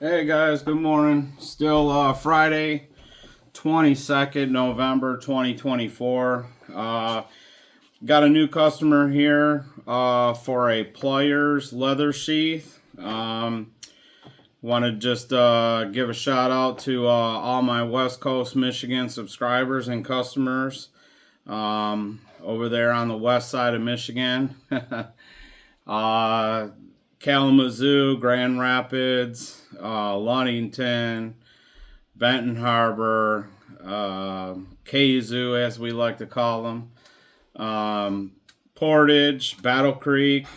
Hey guys, good morning. Still Friday, 22nd November 2024. Got a new customer here for a Pliers leather sheath. Want to just give a shout out to all my West Coast Michigan subscribers and customers over there on the west side of Michigan. Kalamazoo, Grand Rapids, Ludington, Benton Harbor, Kazoo, as we like to call them, Portage, Battle Creek,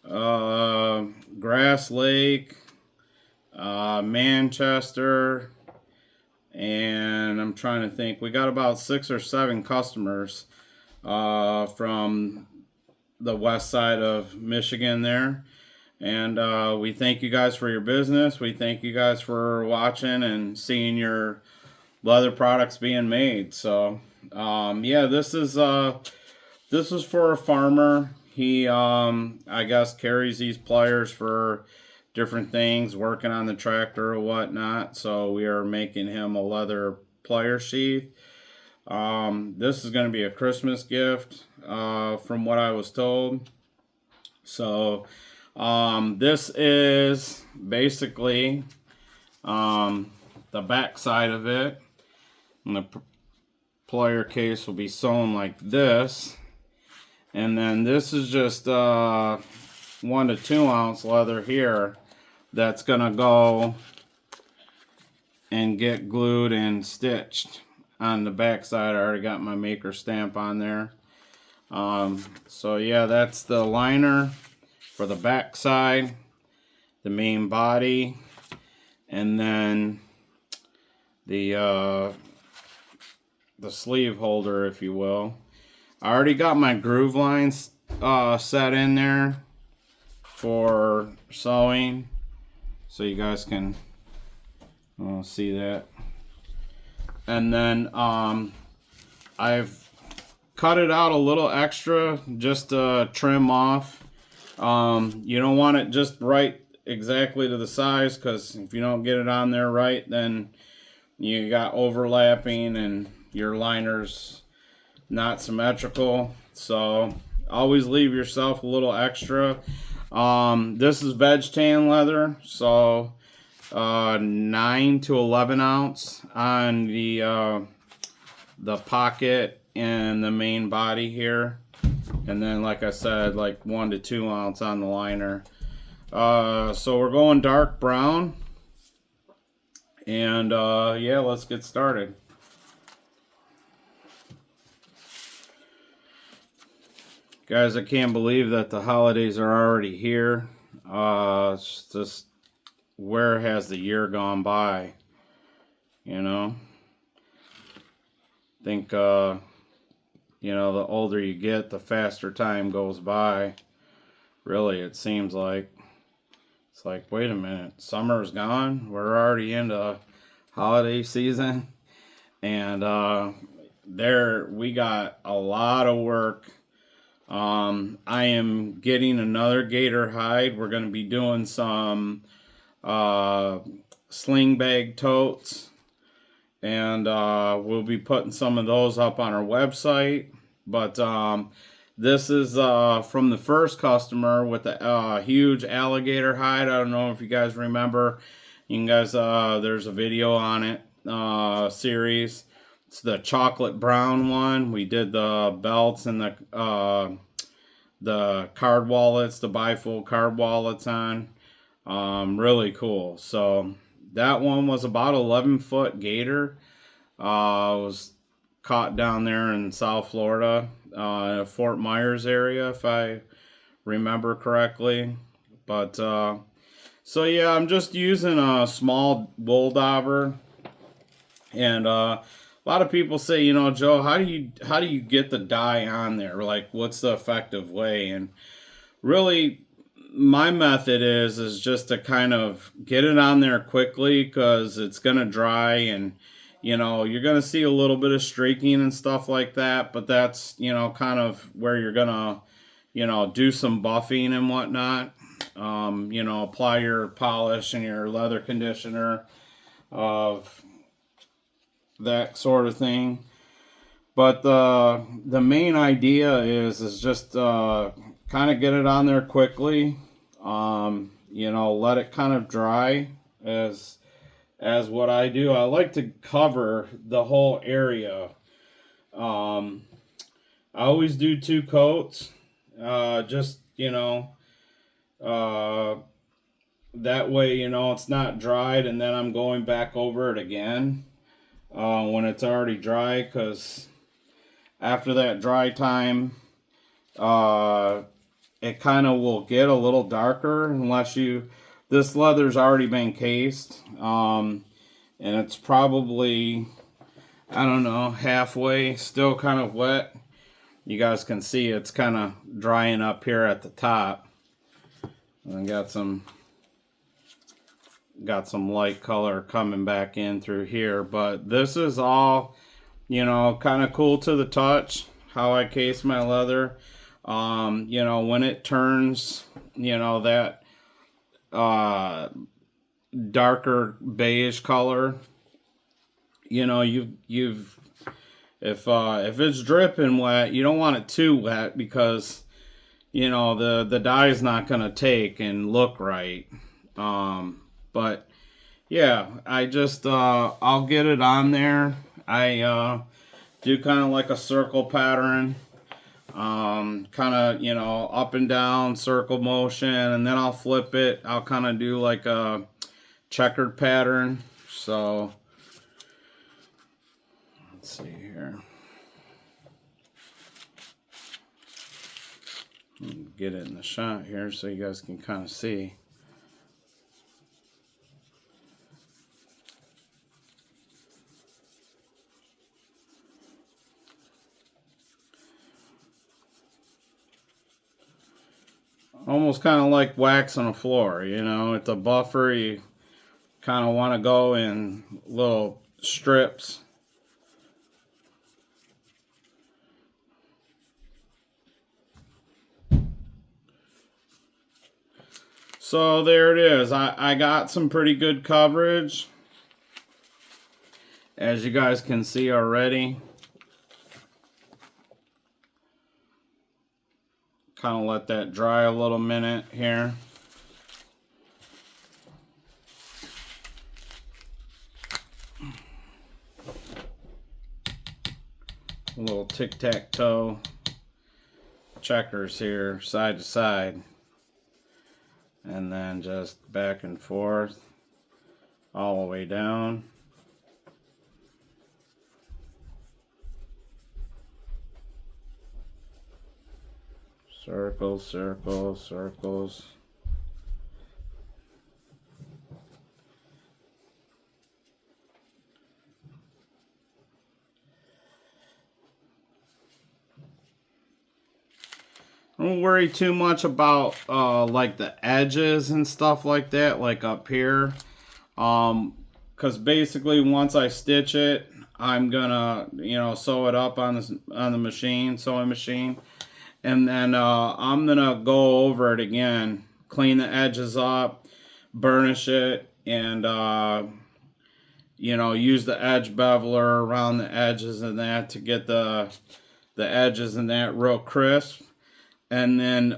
Grass Lake, Manchester, and I'm trying to think. We got about 6 or 7 customers from the west side of Michigan there. And we thank you guys for your business. We thank you guys for watching and seeing your leather products being made. So, yeah, this is for a farmer. He, I guess, carries these pliers for different things, working on the tractor or whatnot. So we are making him a leather plier sheath. This is going to be a Christmas gift, from what I was told. So, this is basically the back side of it, and the plier case will be sewn like this, and then this is just 1 to 2 ounce leather here that's gonna go and get glued and stitched on the back side. I already got my maker stamp on there. So yeah, that's the liner for the back side, the main body, and then the sleeve holder, if you will. I already got my groove lines set in there for sewing, so you guys can see that. And then I've cut it out a little extra just to trim off. You don't want it just right exactly to the size, because if you don't get it on there right, then you got overlapping and your liner's not symmetrical. So always leave yourself a little extra. This is veg tan leather, so 9 to 11 ounce on the pocket and the main body here. And then, like I said, like 1 to 2 ounce on the liner. So we're going dark brown. And yeah, let's get started. Guys, I can't believe that the holidays are already here. It's just, where has the year gone by? You know? I think, you know, the older you get, the faster time goes by. Really, it seems like. It's like, wait a minute, summer's gone? We're already into holiday season. And there, we got a lot of work. I am getting another gator hide. We're going to be doing some sling bag totes. And we'll be putting some of those up on our website. But this is from the first customer with the huge alligator hide. I don't know if you guys remember. You guys, there's a video on it, series. It's the chocolate brown one. We did the belts and the card wallets, the bifold card wallets on. Really cool. So that one was about 11-foot gator. Was caught down there in South Florida, Fort Myers area, if I remember correctly. But so yeah, I'm just using a small wool dauber, and a lot of people say, you know, Joe, how do you get the dye on there? Like, what's the effective way? And really, my method is just to kind of get it on there quickly, because it's gonna dry, and you know, you're gonna see a little bit of streaking and stuff like that, but that's, you know, kind of where you're gonna, you know, do some buffing and whatnot. You know, apply your polish and your leather conditioner of that sort of thing. But the main idea is just kind of get it on there quickly. You know, let it kind of dry as what I do. I like to cover the whole area. I always do 2 coats. Just, you know, uh, that way, you know, it's not dried and then I'm going back over it again when it's already dry, because after that dry time, it kind of will get a little darker unless you, this leather's already been cased, and it's probably, I don't know, halfway, still kind of wet. You guys can see it's kind of drying up here at the top. And got some light color coming back in through here, but this is all, you know, kind of cool to the touch how I case my leather. You know, when it turns, you know, that darker beige color, you know, you've if it's dripping wet, you don't want it too wet, because you know the dye is not going to take and look right. But yeah, I just I'll get it on there. I do kind of like a circle pattern, kind of, you know, up and down circle motion, and then I'll flip it. I'll kind of do like a checkered pattern. So let's see here. Get it in the shot here so you guys can kind of see. Almost kind of like wax on a floor, you know. It's a buffer. You kind of want to go in little strips. So there it is. I got some pretty good coverage, as you guys can see already. Kind of let that dry a little minute here. A little tic-tac-toe checkers here, side to side. And then just back and forth all the way down. Circles, circles, circles. Don't worry too much about like the edges and stuff like that, like up here, because basically once I stitch it, I'm gonna, you know, sew it up on the machine, sewing machine, and then I'm gonna go over it again, clean the edges up, burnish it, and you know, use the edge beveler around the edges and that to get the edges and that real crisp. And then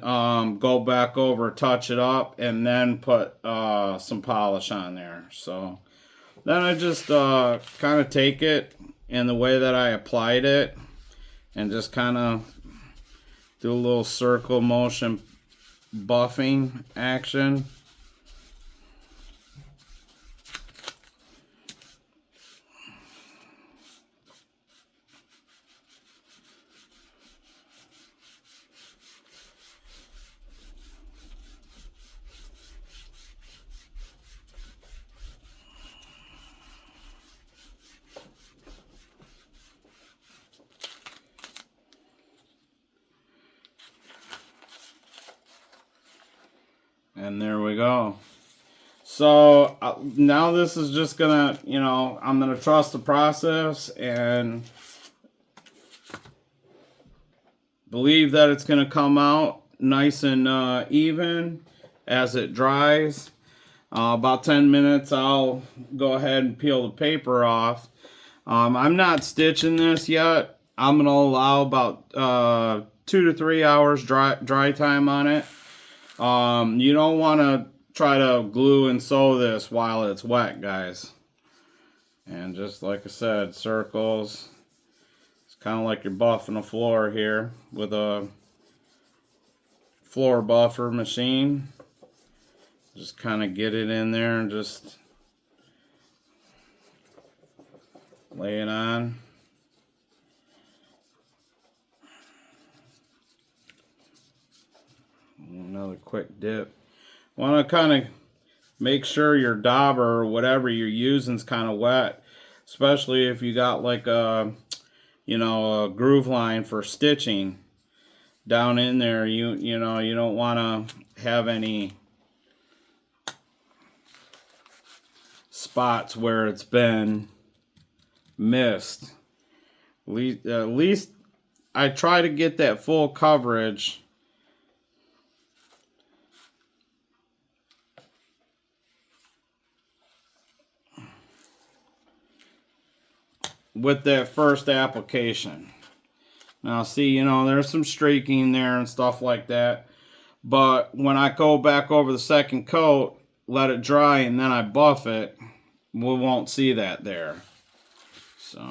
go back over, touch it up, and then put some polish on there. So then I just kind of take it in the way that I applied it and just kind of do a little circle motion buffing action. And there we go. So now this is just gonna, you know, I'm gonna trust the process and believe that it's gonna come out nice and even. as it dries. About 10 minutes, I'll go ahead and peel the paper off. I'm not stitching this yet. I'm going to allow about 2 to 3 hours dry time on it. You don't want to try to glue and sew this while it's wet, guys. And just like I said, circles. It's kind of like you're buffing a floor here with a floor buffer machine. Just kind of get it in there and just lay it on. Another quick dip. Want to kind of make sure your dauber or whatever you're using is kind of wet, especially if you got like a, you know, a groove line for stitching down in there. You know, you don't want to have any spots where it's been missed. At least I try to get that full coverage. With that first application. Now see, you know, there's some streaking there and stuff like that. But when I go back over the second coat, let it dry, and then I buff it, we won't see that there. So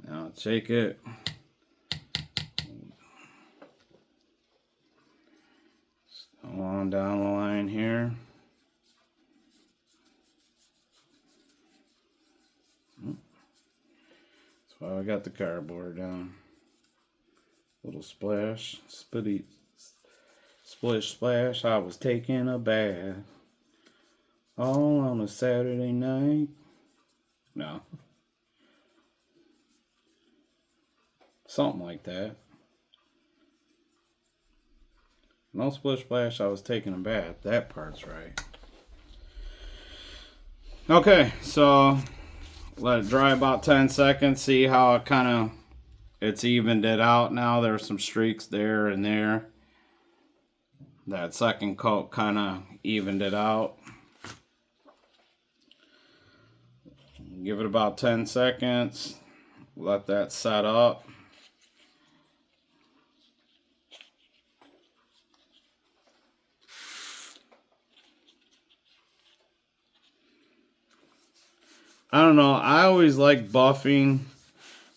now take it. Along down the line here. That's why I got the cardboard down. Little splash, splish splash. I was taking a bath all on a Saturday night. No. Something like that. No splish splash, I was taking a bath. That part's right. Okay, so let it dry about 10 seconds. See how it kind of, it's evened it out now. There's some streaks there and there. That second coat kind of evened it out. Give it about 10 seconds. Let that set up. I don't know. I always like buffing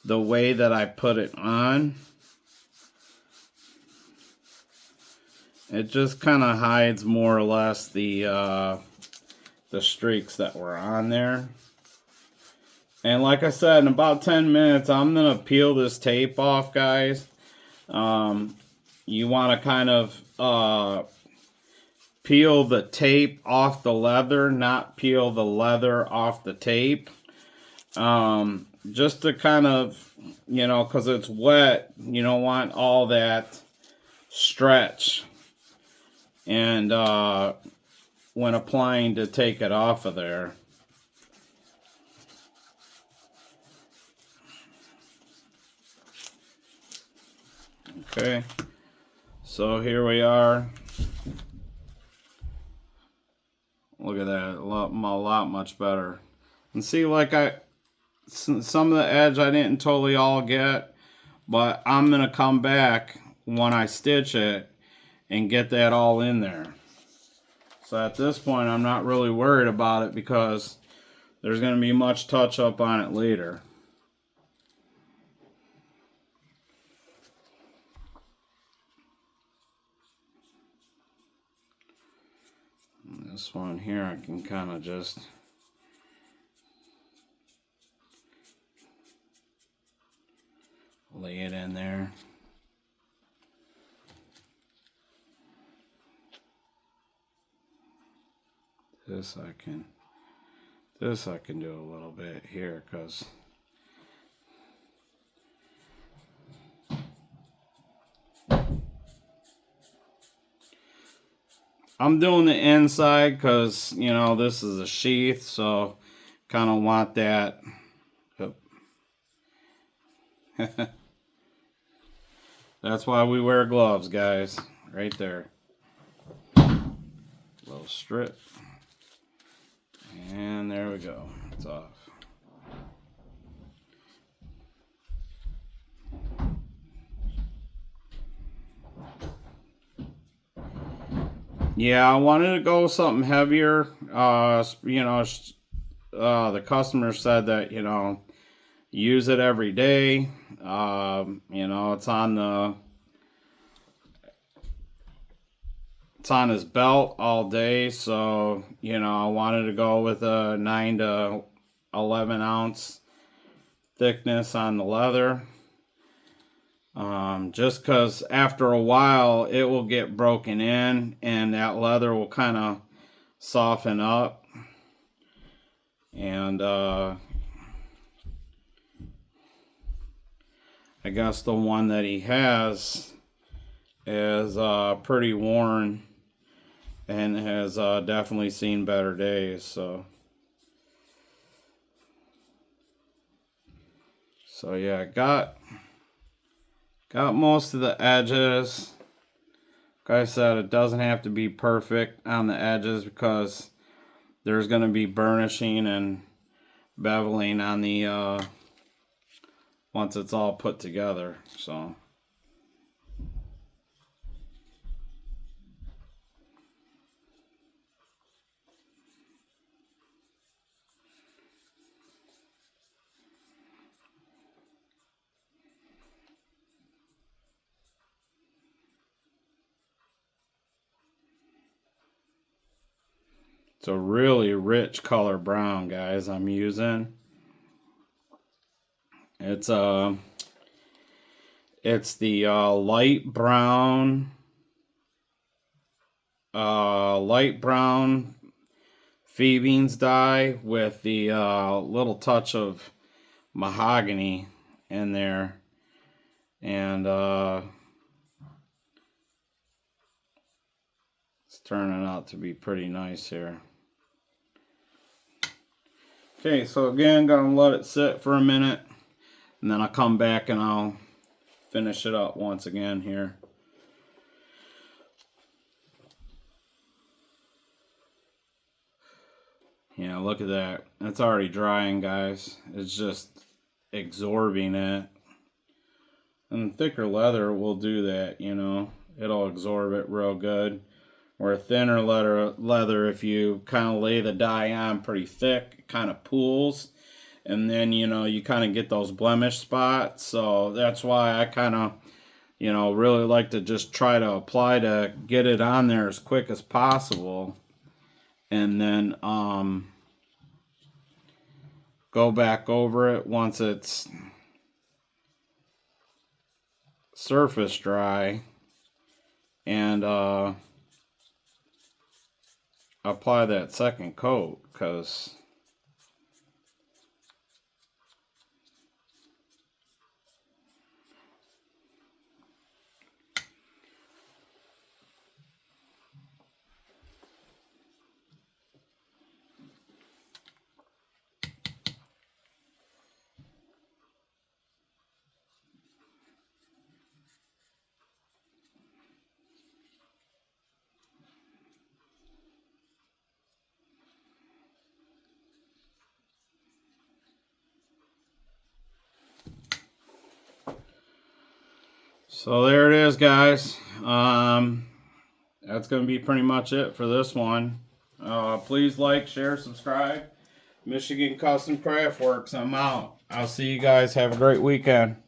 the way that I put it on. It just kind of hides more or less the streaks that were on there. And like I said, in about 10 minutes, I'm going to peel this tape off, guys. You want to kind of peel the tape off the leather, not peel the leather off the tape. Just to kind of, you know, because it's wet, you don't want all that stretch. And when applying, to take it off of there. Okay, so here we are. Look at that, a lot much better. And see, like some of the edge I didn't totally all get, but I'm gonna come back when I stitch it and get that all in there. So at this point, I'm not really worried about it because there's gonna be much touch up on it later. This one here, I can kind of just lay it in there. This I can do a little bit here because I'm doing the inside because, you know, this is a sheath, so kind of want that. That's why we wear gloves, guys, right there. Little strip. And there we go. It's off. Yeah, I wanted to go something heavier. You know, the customer said that, you know, use it every day. You know, it's on his belt all day, so you know I wanted to go with a 9 to 11 ounce thickness on the leather. Just because after a while it will get broken in and that leather will kind of soften up. And I guess the one that he has is pretty worn and has definitely seen better days. So yeah, got most of the edges. Like I said, it doesn't have to be perfect on the edges because there's going to be burnishing and beveling on the once it's all put together. So it's a really rich color brown, guys, I'm using. It's the light brown Phoebeans dye with the little touch of mahogany in there, and it's turning out to be pretty nice here. Okay, so again, gonna let it sit for a minute, and then I'll come back and I'll finish it up once again here. Yeah, look at that. It's already drying, guys. It's just absorbing it. And thicker leather will do that, you know. It'll absorb it real good. Where thinner leather, if you kind of lay the dye on pretty thick, it kind of pools. And then, you know, you kind of get those blemish spots. So that's why I kind of, you know, really like to just try to apply to get it on there as quick as possible. And then go back over it once it's surface dry and apply that second coat, because so there it is, guys. That's going to be pretty much it for this one. Please like, share, subscribe. Michigan Custom Craft Works, I'm out. I'll see you guys. Have a great weekend.